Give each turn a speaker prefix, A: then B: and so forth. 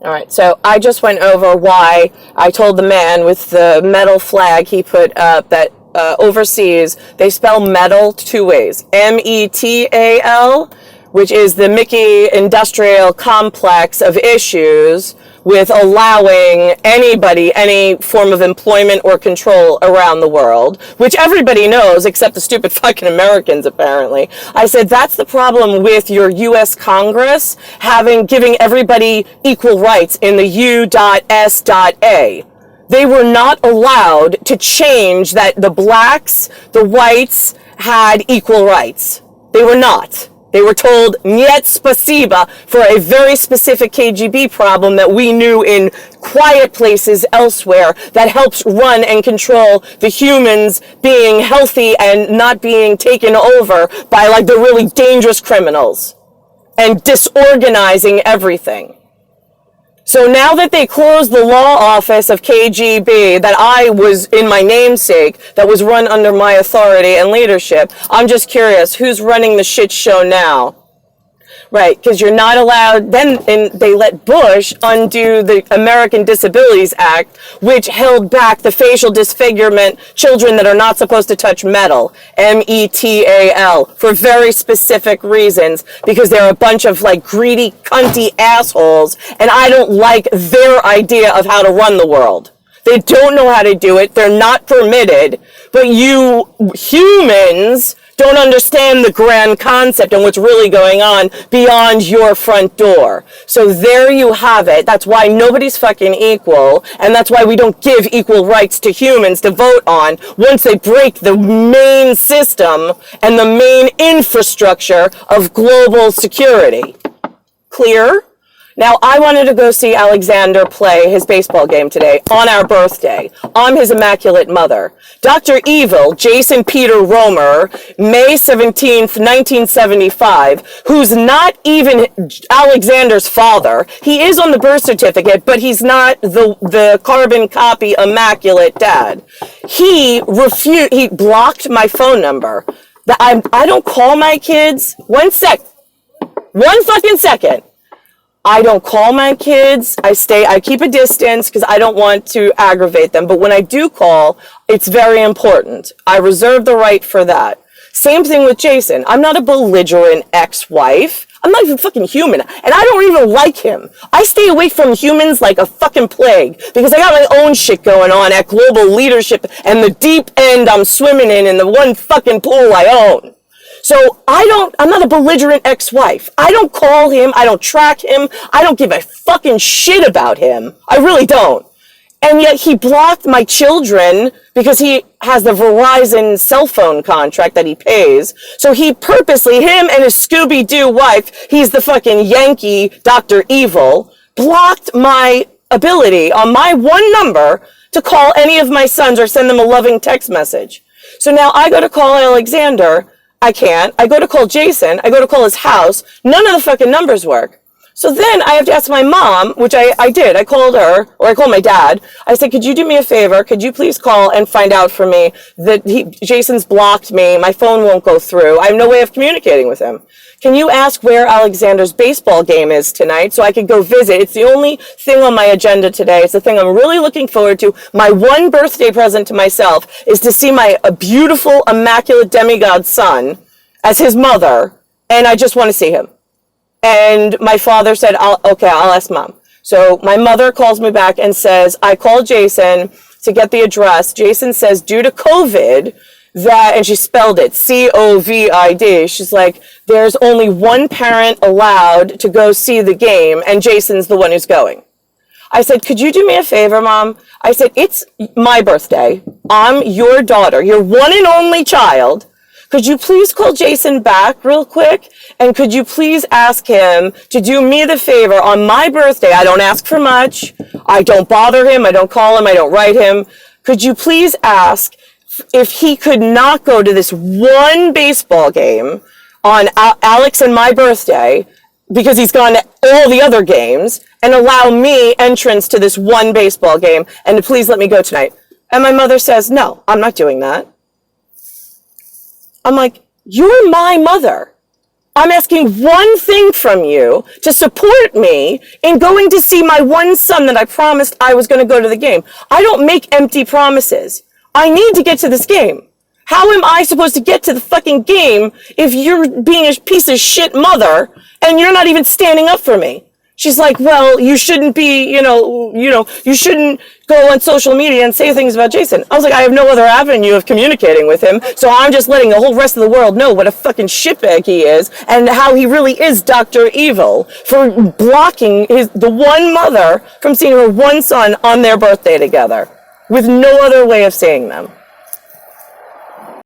A: All right, so I just went over why I told the man with the metal flag he put up that overseas, they spell metal two ways. METAL, which is the Mickey industrial complex of issues with allowing anybody any form of employment or control around the world, which everybody knows except the stupid fucking Americans, apparently. I said, that's the problem with your U.S. Congress giving everybody equal rights in the U.S.A. They were not allowed to change that the blacks, the whites had equal rights. They were not. They were told, "Niet spasiba," for a very specific KGB problem that we knew in quiet places elsewhere that helps run and control the humans being healthy and not being taken over by like the really dangerous criminals and disorganizing everything. So now that they closed the law office of KGB that I was in my namesake, that was run under my authority and leadership, I'm just curious, who's running the shit show now? Right, because you're not allowed, then they let Bush undo the American Disabilities Act, which held back the facial disfigurement children that are not supposed to touch metal, METAL, for very specific reasons, because they're a bunch of like greedy, cunty assholes, and I don't like their idea of how to run the world. They don't know how to do it, they're not permitted, but you humans don't understand the grand concept and what's really going on beyond your front door. So there you have it. That's why nobody's fucking equal, and that's why we don't give equal rights to humans to vote on once they break the main system and the main infrastructure of global security. Clear? Now, I wanted to go see Alexander play his baseball game today on our birthday. I'm his immaculate mother. Dr. Evil, Jason Peter Roemer, May 17th, 1975, who's not even Alexander's father. He is on the birth certificate, but he's not the carbon copy immaculate dad. He blocked my phone number. I don't call my kids. One fucking second. I don't call my kids. I keep a distance because I don't want to aggravate them. But when I do call, it's very important. I reserve the right for that. Same thing with Jason. I'm not a belligerent ex-wife. I'm not even fucking human. And I don't even like him. I stay away from humans like a fucking plague because I got my own shit going on at global leadership and the deep end I'm swimming in the one fucking pool I own. So I'm not a belligerent ex-wife. I don't call him. I don't track him. I don't give a fucking shit about him. I really don't. And yet he blocked my children because he has the Verizon cell phone contract that he pays. So he purposely, him and his Scooby-Doo wife, he's the fucking Yankee Dr. Evil, blocked my ability on my one number to call any of my sons or send them a loving text message. So now I go to call Alexander. I can't. I go to call Jason. I go to call his house. None of the fucking numbers work. So then I have to ask my mom, which I did. I called her, or I called my dad. I said, could you do me a favor? Could you please call and find out for me that Jason's blocked me. My phone won't go through. I have no way of communicating with him. Can you ask where Alexander's baseball game is tonight so I could go visit? It's the only thing on my agenda today. It's the thing I'm really looking forward to. My one birthday present to myself is to see my beautiful, immaculate demigod son as his mother, and I just want to see him. And my father said, I'll ask mom. So my mother calls me back and says, I called Jason to get the address. Jason says, due to COVID, and she spelled it, COVID, she's like, there's only one parent allowed to go see the game, and Jason's the one who's going. I said, could you do me a favor, Mom? I said, it's my birthday. I'm your daughter, your one and only child. Could you please call Jason back real quick? And could you please ask him to do me the favor on my birthday? I don't ask for much. I don't bother him. I don't call him. I don't write him. Could you please ask if he could not go to this one baseball game on Alex and my birthday, because he's gone to all the other games, and allow me entrance to this one baseball game, and to please let me go tonight? And my mother says, no, I'm not doing that. I'm like, you're my mother. I'm asking one thing from you to support me in going to see my one son that I promised I was going to go to the game. I don't make empty promises. I need to get to this game. How am I supposed to get to the fucking game if you're being a piece of shit mother and you're not even standing up for me? She's like, well, you shouldn't be, you shouldn't go on social media and say things about Jason. I was like, I have no other avenue of communicating with him, so I'm just letting the whole rest of the world know what a fucking shitbag he is and how he really is Dr. Evil for blocking the one mother from seeing her one son on their birthday together with no other way of seeing them.